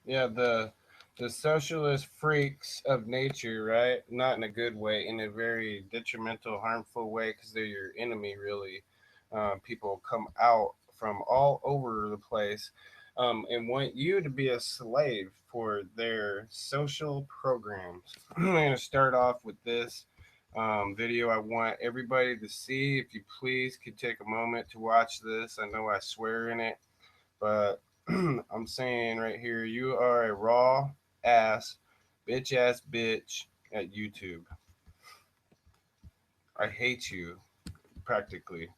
Yeah, the socialist freaks of nature, right? Not in a good way, in a very detrimental, harmful way, because they're your enemy, really. People come out from all over the place and want you to be a slave for their social programs. I'm going to start off with this video. I want everybody to see. If you please could take a moment to watch this. I know I swear in it, but I'm saying right here, you are a raw ass bitch at YouTube. I hate you, practically.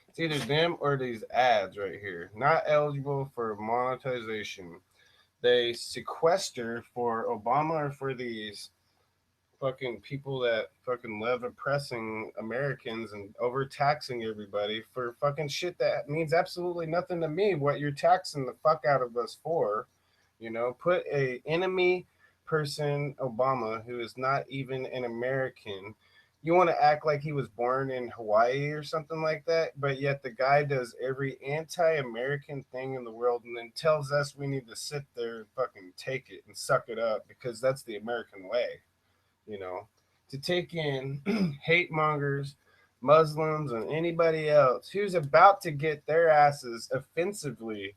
It's either them or these ads right here. Not eligible for monetization. They sequester for Obama or for these fucking people that fucking love oppressing Americans and overtaxing everybody for fucking shit that means absolutely nothing to me. What you're taxing the fuck out of us for, put a enemy person, Obama, who is not even an American. You want to act like he was born in Hawaii or something like that, but yet the guy does every anti-American thing in the world and then tells us we need to sit there and fucking take it and suck it up because that's the American way, you know, to take in hate mongers, Muslims, and anybody else who's about to get their asses offensively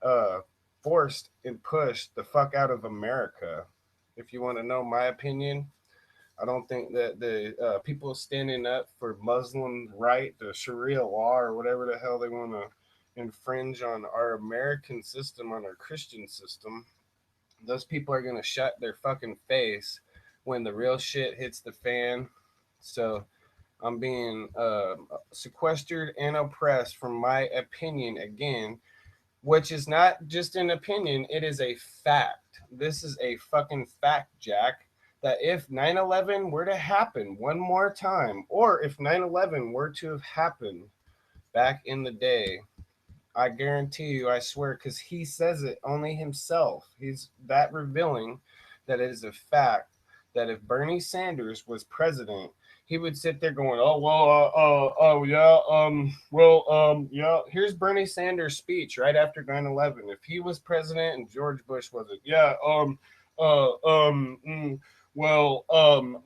uh, forced and pushed the fuck out of America. If you want to know my opinion, I don't think that the people standing up for Muslim right, the Sharia law, or whatever the hell they want to infringe on our American system, on our Christian system, those people are going to shut their fucking face when the real shit hits the fan. So I'm being sequestered and oppressed from my opinion again, which is not just an opinion, it is a fact. This is a fucking fact, Jack. That if 9/11 were to happen one more time, or if 9/11 were to have happened back in the day, I guarantee you, I swear, because he says it only himself. He's that revealing that it is a fact that if Bernie Sanders was president, he would sit there going, "Oh well, oh yeah, yeah." Here's Bernie Sanders' speech right after 9/11. If he was president and George Bush wasn't, yeah, uh, um, mm, well, well,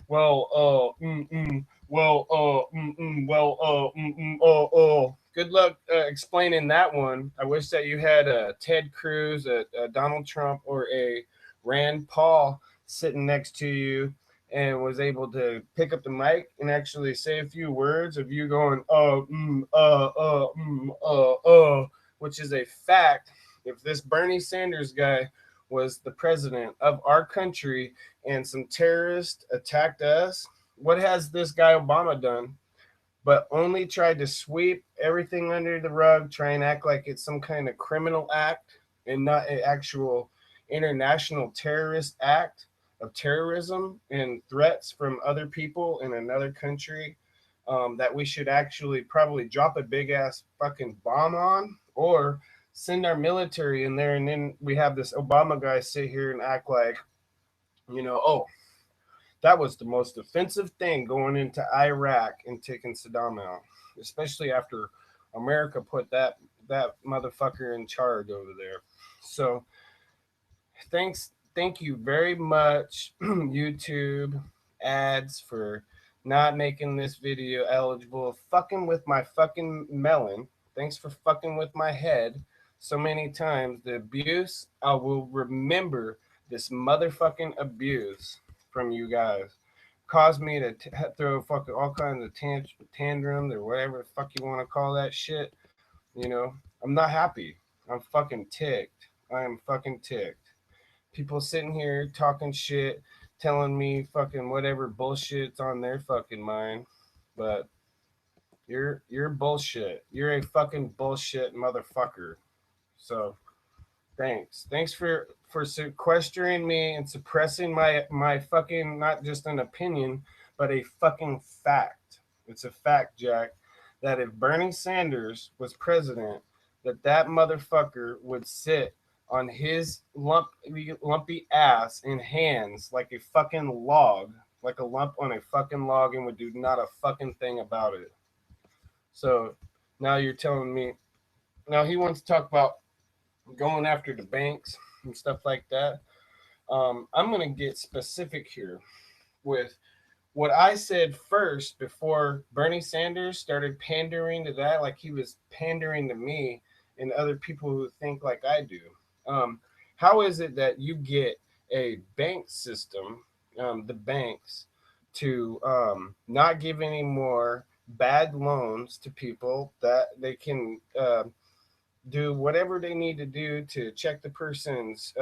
well, well, good luck explaining that one. I wish that you had Ted Cruz, Donald Trump, or a Rand Paul sitting next to you and was able to pick up the mic and actually say a few words of you going, which is a fact. If this Bernie Sanders guy was the president of our country and some terrorists attacked us, what has this guy Obama done? But only tried to sweep everything under the rug, try and act like it's some kind of criminal act and not an actual international terrorist act of terrorism and threats from other people in another country that we should actually probably drop a big ass fucking bomb on or send our military in there. And then we have this Obama guy sit here and act like, oh, that was the most offensive thing going into Iraq and taking Saddam out, especially after America put that motherfucker in charge over there. So thank you very much, YouTube ads, for not making this video eligible. Fucking with my fucking melon. Thanks for fucking with my head so many times. The abuse, I will remember this motherfucking abuse from you guys. Caused me to throw fucking all kinds of tantrums or whatever the fuck you want to call that shit. I'm not happy. I'm fucking ticked. I am fucking ticked. People sitting here talking shit, telling me fucking whatever bullshit's on their fucking mind, but you're bullshit. You're a fucking bullshit motherfucker. So thanks for sequestering me and suppressing my fucking, not just an opinion, but a fucking fact. It's a fact, Jack, that if Bernie Sanders was president, that motherfucker would sit on his lumpy ass in hands like a fucking log, like a lump on a fucking log, and would do not a fucking thing about it. So now you're telling me, now he wants to talk about going after the banks and stuff like that. I'm going to get specific here with what I said first before Bernie Sanders started pandering to that, like he was pandering to me and other people who think like I do. Um, how is it that you get a bank system, the banks, to not give any more bad loans to people that they can do whatever they need to do to check the person's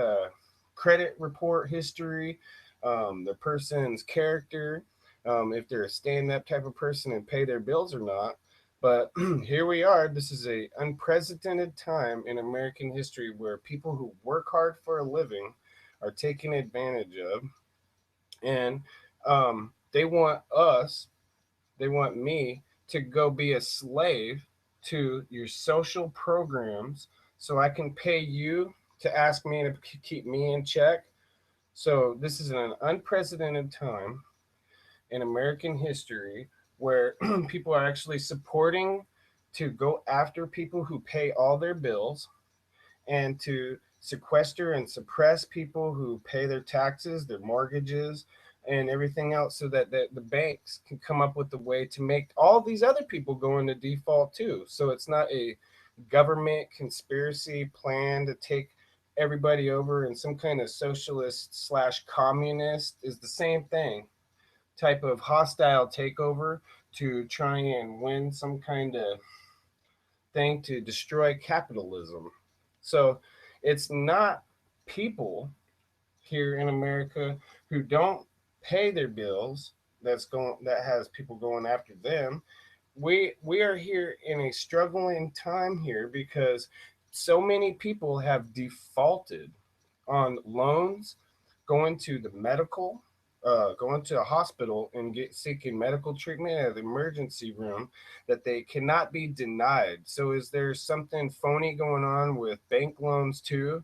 credit report history, the person's character, if they're a stand-up type of person and pay their bills or not. But here we are. This is a unprecedented time in American history where people who work hard for a living are taken advantage of, and they want us, they want me to go be a slave to your social programs so I can pay you to ask me to keep me in check. So this is an unprecedented time in American history where people are actually supporting to go after people who pay all their bills and to sequester and suppress people who pay their taxes, their mortgages, and everything else so that the banks can come up with a way to make all these other people go into default too. So it's not a government conspiracy plan to take everybody over, and some kind of socialist slash communist is the same thing, type of hostile takeover to try and win some kind of thing to destroy capitalism. So it's not people here in America who don't pay their bills that has people going after them. We are here in a struggling time here because so many people have defaulted on loans, going to the medical, going to a hospital and get seeking medical treatment at the emergency room that they cannot be denied. So is there something phony going on with bank loans too?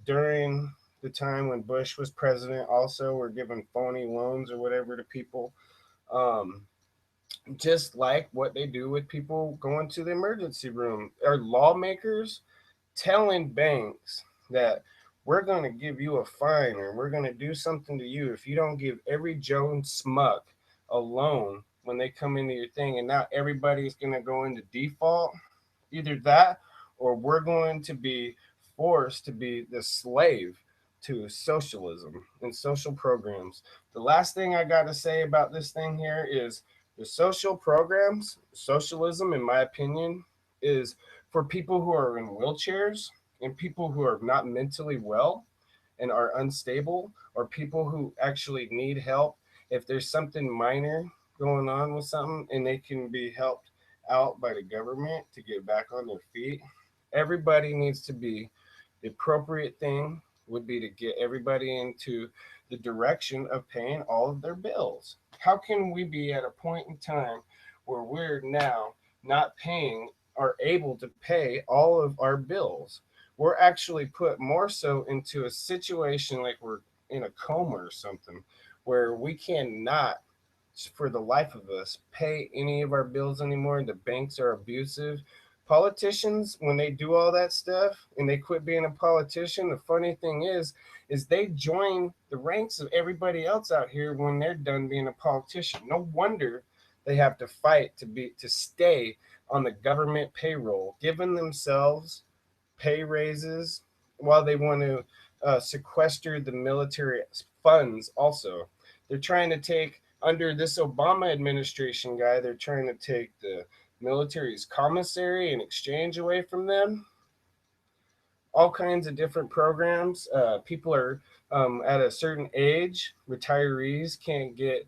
During the time when Bush was president, also were giving phony loans or whatever to people. Um, just like what they do with people going to the emergency room. Are lawmakers telling banks that we're going to give you a fine or we're going to do something to you if you don't give every Jones Smuck a loan when they come into your thing, and now everybody's going to go into default? Either that or we're going to be forced to be the slave to socialism and social programs. The last thing I got to say about this thing here is the social programs, socialism, in my opinion, is for people who are in wheelchairs and people who are not mentally well and are unstable, or people who actually need help. If there's something minor going on with something and they can be helped out by the government to get back on their feet, everybody needs to be, the appropriate thing would be to get everybody into the direction of paying all of their bills. How can we be at a point in time where we're now not paying or able to pay all of our bills? We're actually put more so into a situation like we're in a coma or something where we cannot, for the life of us, pay any of our bills anymore. The banks are abusive. Politicians, when they do all that stuff and they quit being a politician, the funny thing is they join the ranks of everybody else out here when they're done being a politician. No wonder they have to fight to stay on the government payroll, giving themselves pay raises while they want to sequester the military funds also. They're trying to take, under this Obama administration guy, they're trying to take the military's commissary and exchange away from them. All kinds of different programs. People are at a certain age, retirees can't get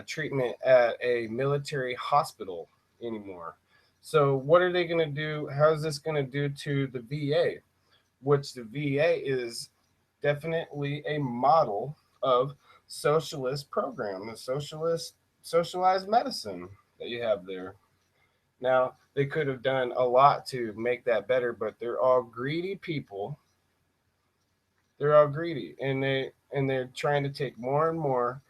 treatment at a military hospital anymore. So, what are they going to do? How is this going to do to the VA? Which the VA is definitely a model of socialist program, the socialized medicine that you have there. Now, they could have done a lot to make that better, but they're all greedy people. They're all greedy, and they're trying to take more and more.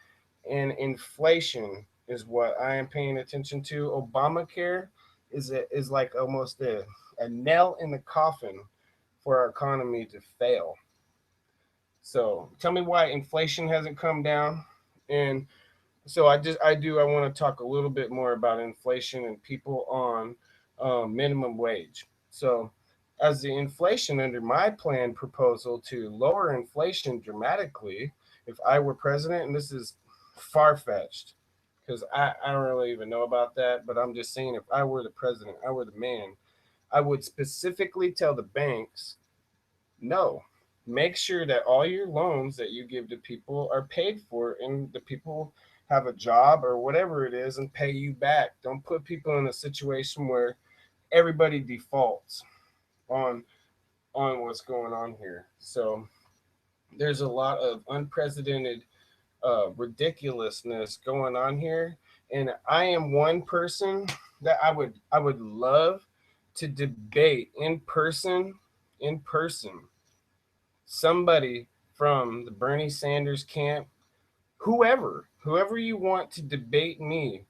And inflation is what I am paying attention to. Obamacare is like almost a nail in the coffin for our economy to fail. So tell me why inflation hasn't come down. And so I want to talk a little bit more about inflation and people on minimum wage. So as the inflation under my plan proposal to lower inflation dramatically, if I were president, and this is far fetched because I don't really even know about that, but I'm just saying if I were the president, I were the man, I would specifically tell the banks, no, make sure that all your loans that you give to people are paid for and the people have a job or whatever it is and pay you back. Don't put people in a situation where everybody defaults on what's going on here. So there's a lot of unprecedented ridiculousness going on here, and I am one person that I would love to debate in person somebody from the Bernie Sanders camp, whoever you want to debate me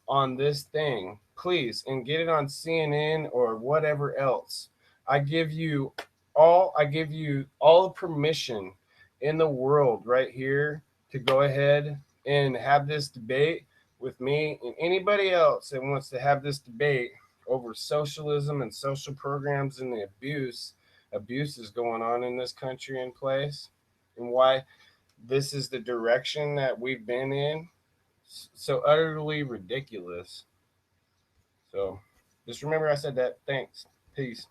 on this thing, please, and get it on CNN or whatever else. I give you all the permission in the world right here to go ahead and have this debate with me and anybody else that wants to have this debate over socialism and social programs and the abuse is going on in this country in place, and why this is the direction that we've been in, so utterly ridiculous. So just remember I said that. Thanks. Peace.